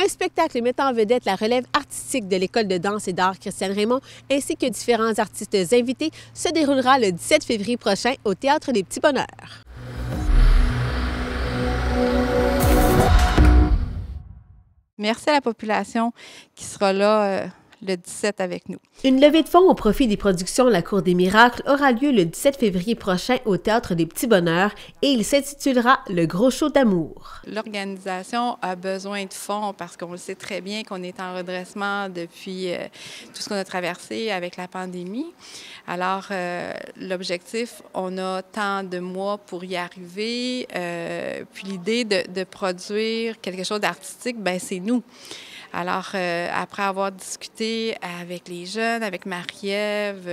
Un spectacle mettant en vedette la relève artistique de l'École de danse et d'art Christiane Raymond ainsi que différents artistes invités se déroulera le 17 février prochain au Théâtre des Petits Bonheurs. Merci à la population qui sera là le 17 avec nous. Une levée de fonds au profit des productions La Cour des Miracles aura lieu le 17 février prochain au Théâtre des Petits Bonheurs et il s'intitulera Le Gros Show d'amour. L'organisation a besoin de fonds parce qu'on le sait très bien qu'on est en redressement depuis tout ce qu'on a traversé avec la pandémie. Alors, l'objectif, on a tant de mois pour y arriver. Puis l'idée de produire quelque chose d'artistique, bien, c'est nous. Alors, après avoir discuté avec les jeunes, avec Marie-Ève,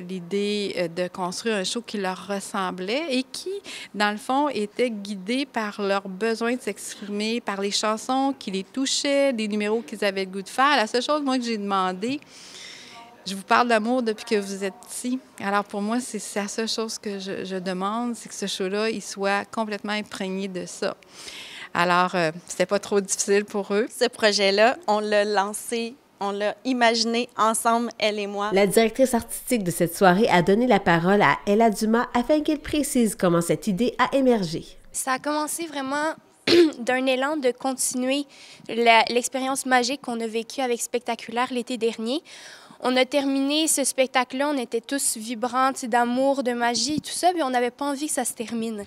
l'idée de construire un show qui leur ressemblait et qui, dans le fond, était guidé par leur besoin de s'exprimer, par les chansons qui les touchaient, des numéros qu'ils avaient le goût de faire. La seule chose, moi, que j'ai demandé, je vous parle d'amour depuis que vous êtes petit. Alors, pour moi, c'est la seule chose que je demande, c'est que ce show-là, il soit complètement imprégné de ça. Alors, c'était pas trop difficile pour eux. Ce projet-là, on l'a lancé, on l'a imaginé ensemble, elle et moi. La directrice artistique de cette soirée a donné la parole à Ella Dumas afin qu'elle précise comment cette idée a émergé. Ça a commencé vraiment d'un élan de continuer l'expérience magique qu'on a vécue avec Spectaculaire l'été dernier. On a terminé ce spectacle-là, on était tous vibrants d'amour, de magie, tout ça, mais on n'avait pas envie que ça se termine.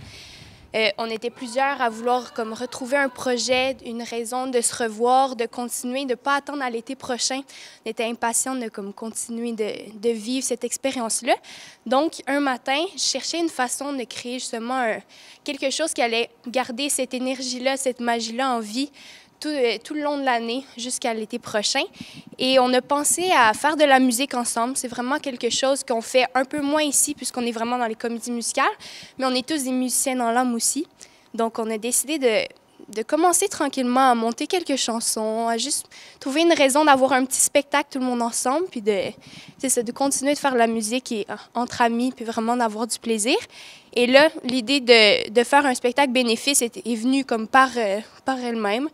On était plusieurs à vouloir comme retrouver un projet, une raison de se revoir, de continuer, de ne pas attendre à l'été prochain. On était impatients de comme, continuer de vivre cette expérience-là. Donc, un matin, je cherchais une façon de créer justement quelque chose qui allait garder cette énergie-là, cette magie-là en vie tout le long de l'année jusqu'à l'été prochain. Et on a pensé à faire de la musique ensemble. C'est vraiment quelque chose qu'on fait un peu moins ici puisqu'on est vraiment dans les comédies musicales, mais on est tous des musiciens dans l'âme aussi. Donc, on a décidé de commencer tranquillement à monter quelques chansons, à juste trouver une raison d'avoir un petit spectacle tout le monde ensemble, puis de continuer de faire de la musique entre amis, puis vraiment d'avoir du plaisir. Et là, l'idée de faire un spectacle bénéfice est venue comme par elle-même.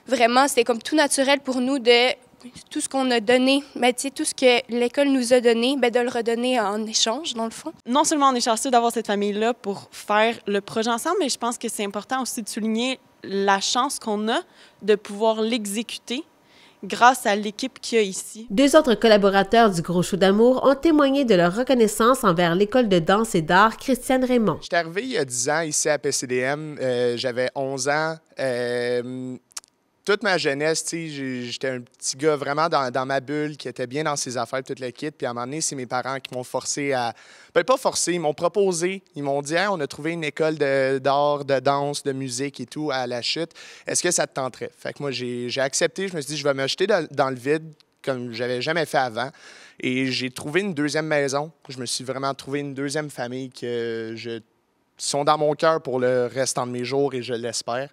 Vraiment, c'était comme tout naturel pour nous de tout ce qu'on a donné, tout ce que l'école nous a donné, de le redonner en échange, dans le fond. Non seulement on est chanceux d'avoir cette famille-là pour faire le projet ensemble, mais je pense que c'est important aussi de souligner la chance qu'on a de pouvoir l'exécuter grâce à l'équipe qu'il y a ici. Deux autres collaborateurs du Gros Show d'amour ont témoigné de leur reconnaissance envers l'École de danse et d'art Christiane Raymond. Je suis arrivé il y a 10 ans ici à PCDM. J'avais 11 ans. Toute ma jeunesse, j'étais un petit gars vraiment dans ma bulle, qui était bien dans ses affaires, toute la kit. Puis à un moment donné, c'est mes parents qui m'ont forcé à... Ben, pas forcé, ils m'ont proposé. Ils m'ont dit hey, on a trouvé une école d'art, de danse, de musique et tout à La Chute. Est-ce que ça te tenterait? Fait que moi, j'ai accepté. Je me suis dit je vais me jeter dans le vide, comme je n'avais jamais fait avant. Et j'ai trouvé une deuxième maison. Je me suis vraiment trouvé une deuxième famille qui sont dans mon cœur pour le restant de mes jours et je l'espère.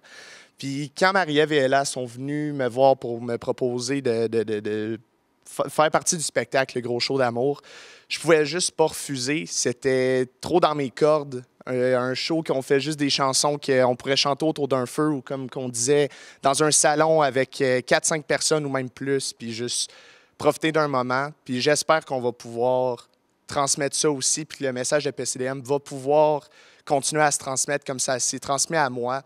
Puis quand Marie-Ève et Ella sont venues me voir pour me proposer de faire partie du spectacle Le Gros Show d'amour, je pouvais juste pas refuser. C'était trop dans mes cordes. Un show qu'on fait juste des chansons qu'on pourrait chanter autour d'un feu ou comme qu'on disait, dans un salon avec 4-5 personnes ou même plus, puis juste profiter d'un moment. Puis j'espère qu'on va pouvoir transmettre ça aussi, puis que le message de PCDM va pouvoir continuer à se transmettre comme ça s'est transmis à moi.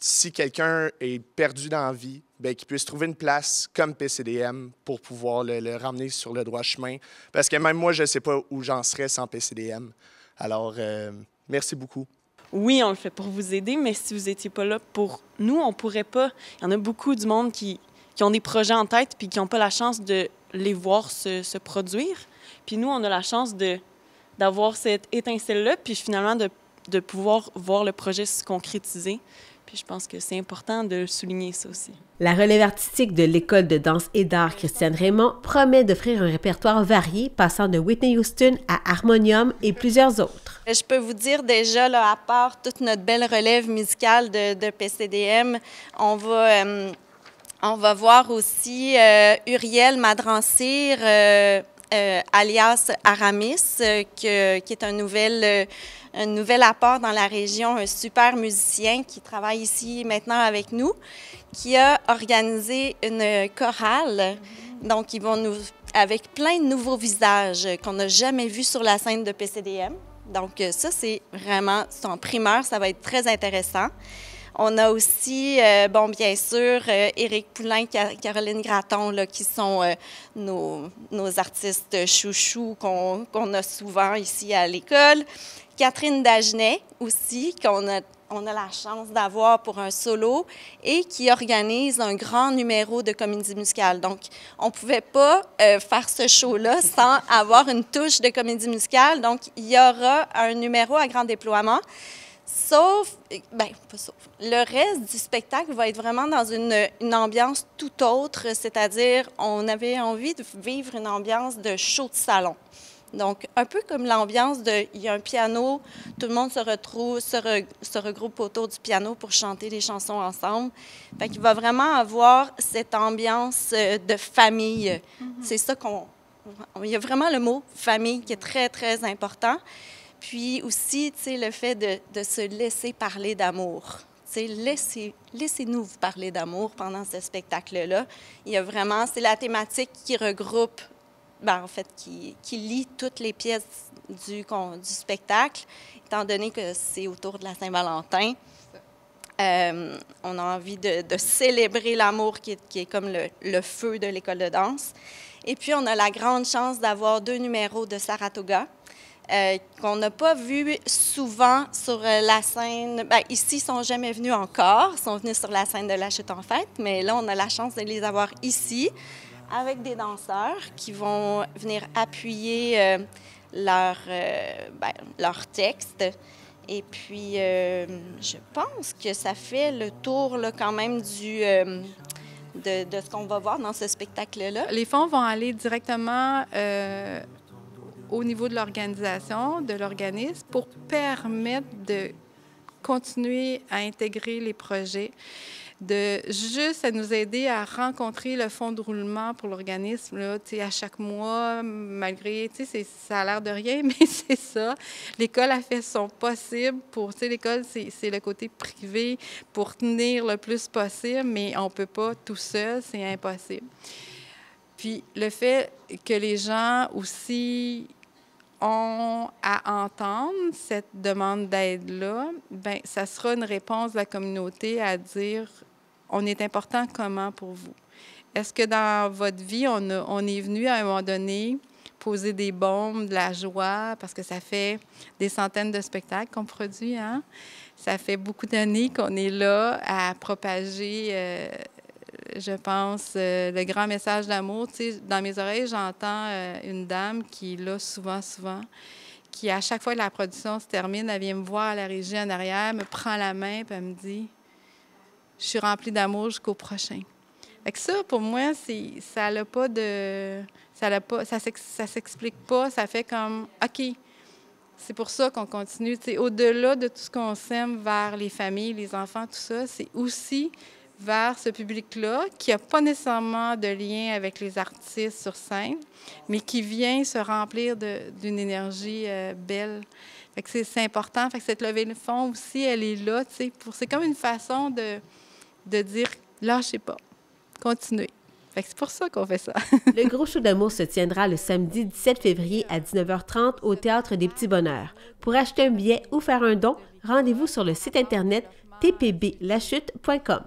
Si quelqu'un est perdu dans la vie, bien, qu'il puisse trouver une place comme PCDM pour pouvoir le ramener sur le droit chemin. Parce que même moi, je ne sais pas où j'en serais sans PCDM. Alors, merci beaucoup. Oui, on le fait pour vous aider, mais si vous n'étiez pas là pour nous, on ne pourrait pas. Il y en a beaucoup du monde qui ont des projets en tête puis qui n'ont pas la chance de les voir se produire. Puis nous, on a la chance d'avoir cette étincelle-là, puis finalement de pouvoir voir le projet se concrétiser. Puis je pense que c'est important de souligner ça aussi. La relève artistique de l'École de danse et d'art Christiane Raymond promet d'offrir un répertoire varié passant de Whitney Houston à Harmonium et plusieurs autres. Je peux vous dire déjà, là, à part toute notre belle relève musicale de PCDM, on va voir aussi Uriel Madrancir, alias Aramis, qui est un nouvel apport dans la région, un super musicien qui travaille ici maintenant avec nous, qui a organisé une chorale. Donc, ils vont avec plein de nouveaux visages qu'on n'a jamais vus sur la scène de PCDM. Donc, ça, c'est vraiment en primeur, ça va être très intéressant. On a aussi, bien sûr, Éric Poulain, Caroline Gratton, là, qui sont nos artistes chouchous qu'on a souvent ici à l'école. Catherine Dagenet aussi, qu'on a la chance d'avoir pour un solo et qui organise un grand numéro de comédie musicale. Donc, on ne pouvait pas faire ce show-là sans avoir une touche de comédie musicale. Donc, il y aura un numéro à grand déploiement. Sauf, pas sauf, le reste du spectacle va être vraiment dans une ambiance tout autre, c'est-à-dire on avait envie de vivre une ambiance de show de salon. Donc, un peu comme l'ambiance il y a un piano, tout le monde se regroupe autour du piano pour chanter des chansons ensemble. Fait qu'il va vraiment avoir cette ambiance de famille. C'est ça il y a vraiment le mot « famille » qui est très, très important. Puis aussi, tu sais, le fait de se laisser parler d'amour. Tu sais, laissez-nous vous parler d'amour pendant ce spectacle-là. Il y a vraiment, c'est la thématique qui regroupe, qui lie toutes les pièces du spectacle, étant donné que c'est autour de la Saint-Valentin. On a envie de célébrer l'amour qui est comme le feu de l'école de danse. Et puis, on a la grande chance d'avoir 2 numéros de Saratoga. Qu'on n'a pas vu souvent sur la scène. Ici, ils ne sont jamais venus encore. Ils sont venus sur la scène de La Chute en Fête, mais là, on a la chance de les avoir ici avec des danseurs qui vont venir appuyer leur texte. Et puis, je pense que ça fait le tour là, quand même de ce qu'on va voir dans ce spectacle-là. Les fonds vont aller directement au niveau de l'organisation, de l'organisme, pour permettre de continuer à intégrer les projets, de juste à nous aider à rencontrer le fonds de roulement pour l'organisme, là, tu sais, à chaque mois, malgré, tu sais, ça a l'air de rien, mais c'est ça. L'école a fait son possible pour, tu sais, l'école, c'est le côté privé pour tenir le plus possible, mais on ne peut pas tout seul, c'est impossible. Puis le fait que les gens aussi ont à entendre cette demande d'aide-là, bien, ça sera une réponse de la communauté à dire « on est important comment pour vous? Est-ce que dans votre vie, on est venu à un moment donné poser des bombes, de la joie, parce que ça fait des centaines de spectacles qu'on produit, hein? Ça fait beaucoup d'années qu'on est là à propager je pense, le grand message d'amour. Tu sais, dans mes oreilles, j'entends une dame qui est là souvent, qui, à chaque fois que la production se termine, elle vient me voir à la régie en arrière, me prend la main, puis elle me dit « Je suis remplie d'amour jusqu'au prochain ». Fait que ça, pour moi, ça n'a pas de... Ça s'explique pas, ça fait comme « OK, c'est pour ça qu'on continue ». Tu sais, au-delà de tout ce qu'on sème vers les familles, les enfants, tout ça, c'est aussi vers ce public-là qui n'a pas nécessairement de lien avec les artistes sur scène, mais qui vient se remplir d'une énergie belle. Fait que c'est important. Fait que cette levée de fonds aussi, elle est là, tu sais, c'est comme une façon de dire « lâchez pas, continuez ». Fait que c'est pour ça qu'on fait ça. Le gros show d'amour se tiendra le samedi 17 février à 19h30 au Théâtre des Petits Bonheurs. Pour acheter un billet ou faire un don, rendez-vous sur le site Internet tpblachute.com.